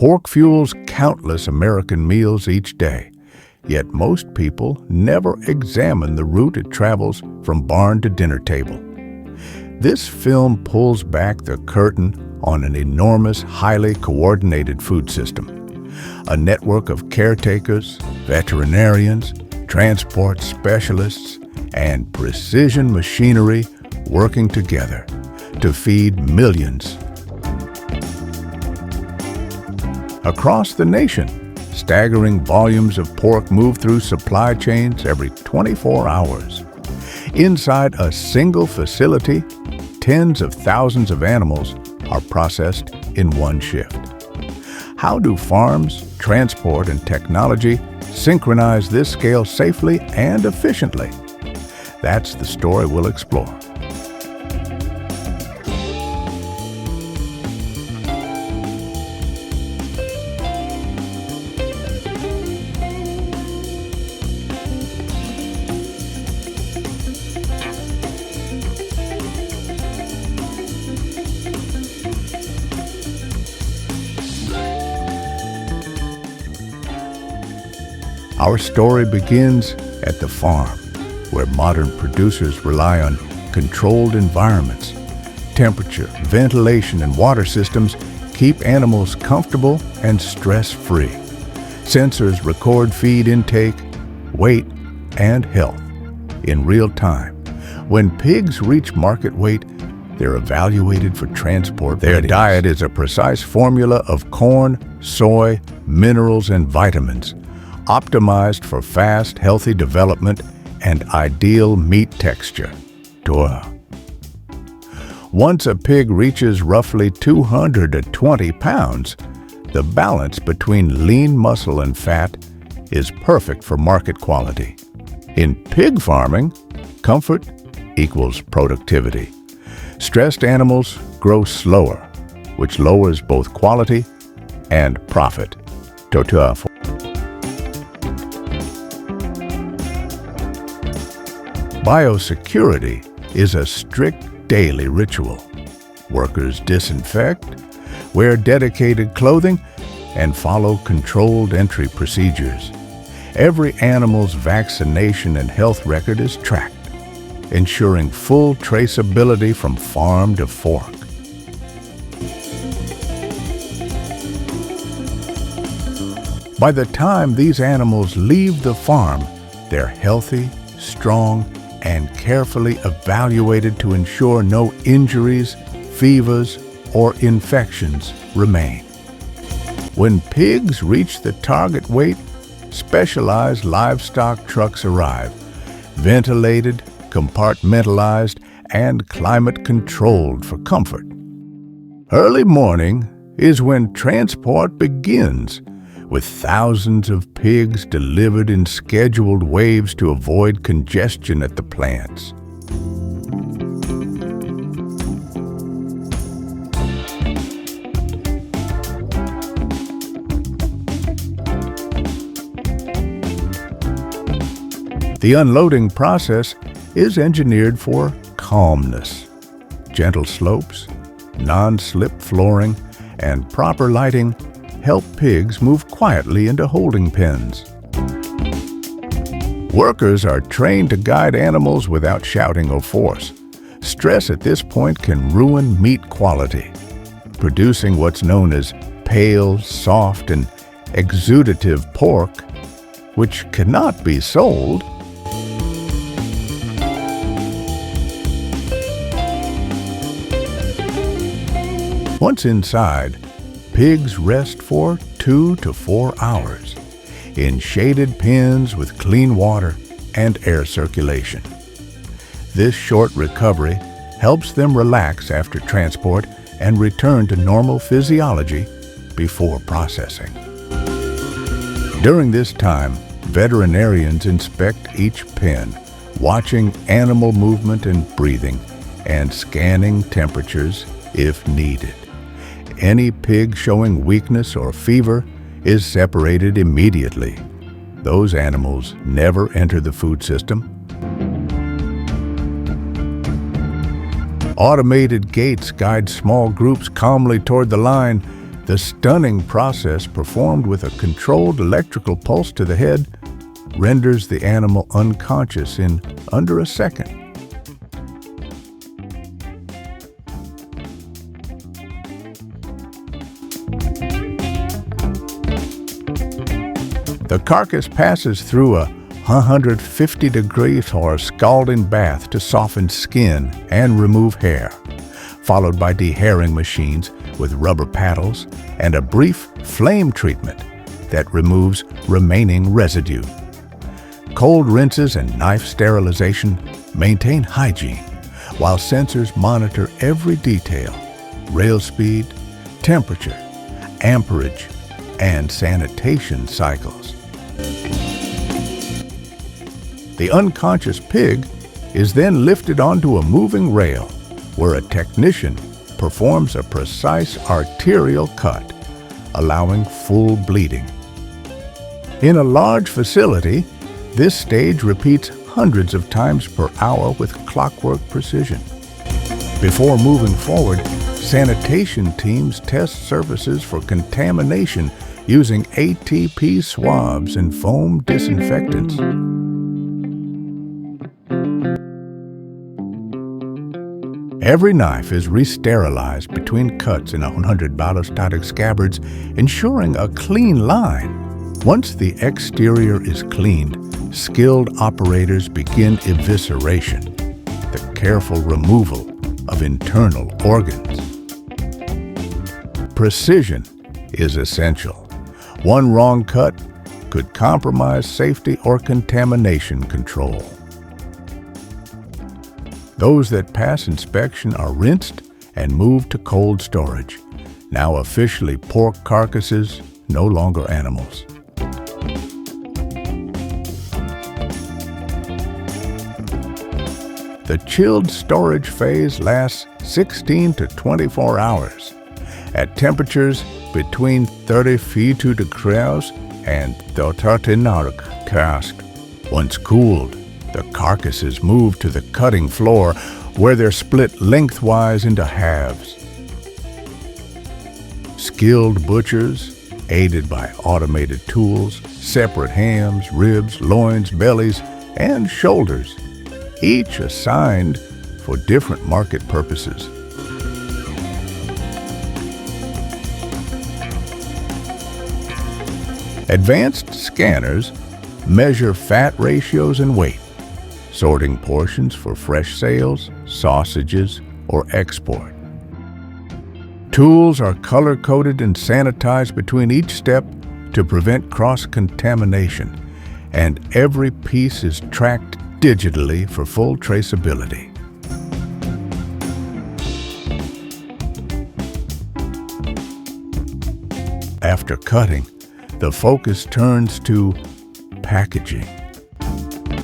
Pork fuels countless American meals each day, yet most people never examine the route it travels from barn to dinner table. This film pulls back the curtain on an enormous, highly coordinated food system. A network of caretakers, veterinarians, transport specialists, and precision machinery working together to feed millions. Across the nation, staggering volumes of pork move through supply chains every 24 hours. Inside a single facility, tens of thousands of animals are processed in one shift. How do farms, transport, and technology synchronize this scale safely and efficiently? That's the story we'll explore. Our story begins at the farm, where modern producers rely on controlled environments. Temperature, ventilation, and water systems keep animals comfortable and stress-free. Sensors record feed intake, weight, and health in real time. When pigs reach market weight, they're evaluated for transport. Their diet is a precise formula of corn, soy, minerals, and vitamins, optimized for fast, healthy development and ideal meat texture. Once a pig reaches roughly 220 pounds, the balance between lean muscle and fat is perfect for market quality. In pig farming, comfort equals productivity. Stressed animals grow slower, which lowers both quality and profit. Biosecurity is a strict daily ritual. Workers disinfect, wear dedicated clothing, and follow controlled entry procedures. Every animal's vaccination and health record is tracked, ensuring full traceability from farm to fork. By the time these animals leave the farm, they're healthy, strong, and carefully evaluated to ensure no injuries, fevers, or infections remain. When pigs reach the target weight, specialized livestock trucks arrive, ventilated, compartmentalized, and climate-controlled for comfort. Early morning is when transport begins, with thousands of pigs delivered in scheduled waves to avoid congestion at the plants. The unloading process is engineered for calmness. Gentle slopes, non-slip flooring, and proper lighting help pigs move quietly into holding pens. Workers are trained to guide animals without shouting or force. Stress at this point can ruin meat quality, producing what's known as pale, soft, and exudative pork, which cannot be sold. Once inside, pigs rest for 2 to 4 hours in shaded pens with clean water and air circulation. This short recovery helps them relax after transport and return to normal physiology before processing. During this time, veterinarians inspect each pen, watching animal movement and breathing, and scanning temperatures if needed. Any pig showing weakness or fever is separated immediately. Those animals never enter the food system. Automated gates guide small groups calmly toward the line, The stunning process, performed with a controlled electrical pulse to the head, renders the animal unconscious in under a second. The carcass passes through a 150-degree or scalding bath to soften skin and remove hair, followed by dehairing machines with rubber paddles and a brief flame treatment that removes remaining residue. Cold rinses and knife sterilization maintain hygiene, while sensors monitor every detail: rail speed, temperature, amperage, and sanitation cycles. The unconscious pig is then lifted onto a moving rail, where a technician performs a precise arterial cut, allowing full bleeding. In a large facility, this stage repeats hundreds of times per hour with clockwork precision. Before moving forward, sanitation teams test surfaces for contamination using ATP swabs and foam disinfectants. Every knife is re-sterilized between cuts in 100 ballistotic scabbards, ensuring a clean line. Once the exterior is cleaned, skilled operators begin evisceration, the careful removal of internal organs. Precision is essential. One wrong cut could compromise safety or contamination control. Those that pass inspection are rinsed and moved to cold storage, now officially pork carcasses, no longer animals. The chilled storage phase lasts 16 to 24 hours at temperatures between 32 degrees and 39 degrees. Once cooled, the carcass is moved to the cutting floor, where they're split lengthwise into halves. Skilled butchers, aided by automated tools, separate hams, ribs, loins, bellies, and shoulders, each assigned for different market purposes. Advanced scanners measure fat ratios and weight, sorting portions for fresh sales, sausages, or export. Tools are color-coded and sanitized between each step to prevent cross-contamination, and every piece is tracked digitally for full traceability. After cutting, the focus turns to packaging.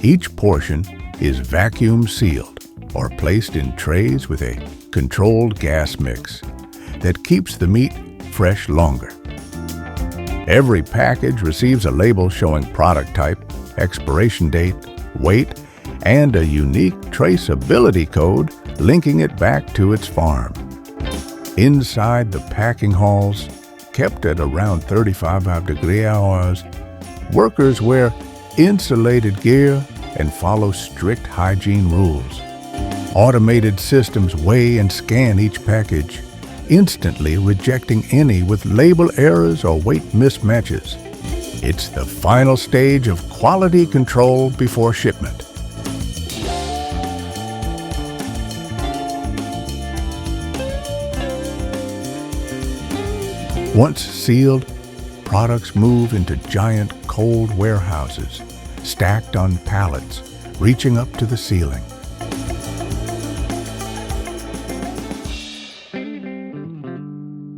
Each portion is vacuum sealed or placed in trays with a controlled gas mix that keeps the meat fresh longer. Every package receives a label showing product type, expiration date, weight, and a unique traceability code linking it back to its farm. Inside the packing halls, kept at around 35 degrees hours, workers wear insulated gear and follow strict hygiene rules. Automated systems weigh and scan each package, instantly rejecting any with label errors or weight mismatches. It's the final stage of quality control before shipment. Once sealed, products move into giant cold warehouses, stacked on pallets, reaching up to the ceiling.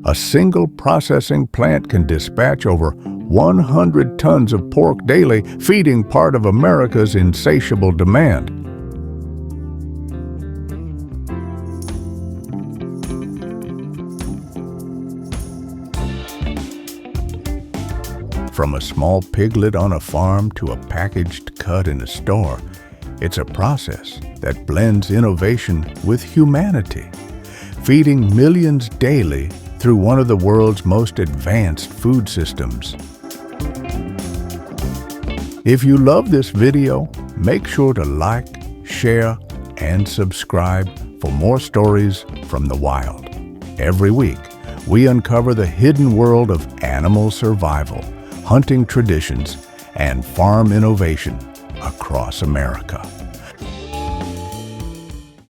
A single processing plant can dispatch over 100 tons of pork daily, feeding part of America's insatiable demand. From a small piglet on a farm to a packaged cut in a store, it's a process that blends innovation with humanity, feeding millions daily through one of the world's most advanced food systems. If you love this video, make sure to like, share, and subscribe for more stories from the wild. Every week, we uncover the hidden world of animal survival, hunting traditions, and farm innovation across America.